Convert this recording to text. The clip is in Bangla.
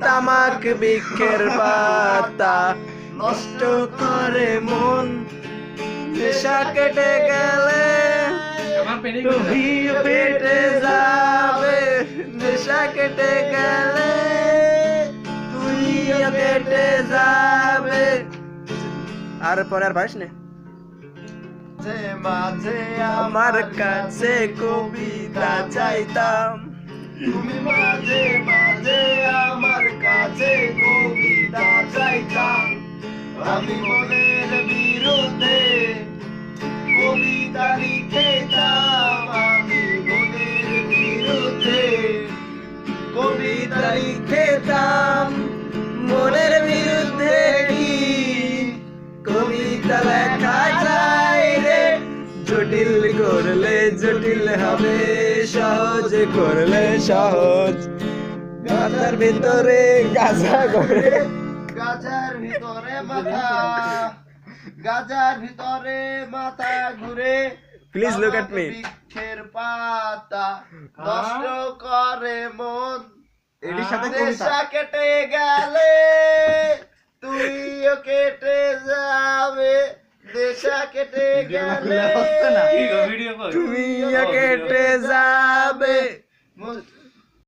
তামাক বৃক্ষের পাতা নষ্ট করে মন নেশা কেটে গেলে তুমিও কেটে যাবে নেশা কেটে গেলে তুমিও কেটে যাবে আর পরে আর ভাস না মাঝে আমার কাছে কবিতা চাইতাম তুমি মাঝে মাঝে আমার কাছে কবিতা চাইতাম আমি মনের বিরুদ্ধে কবিতা লিখেতাম আমি মনের বিরুদ্ধে কবিতা লিখেতাম মনের বিরুদ্ধে কি কবিতা লেখা যায় রে জটিল করলে জটিল হবে সহজ করলে সহজ গাজার ভিতরে গাজা করে গাজার ভিতরে মাথা গাজার ভিতরে মাথা ঘুরে Please look at me. বৃক্ষের পাতা নষ্ট করে মন এটির সাথে নেশা কেটে গেলে তুইও কেটে যাবে নেশা কেটে গেলে তুমিও কেটে যাবে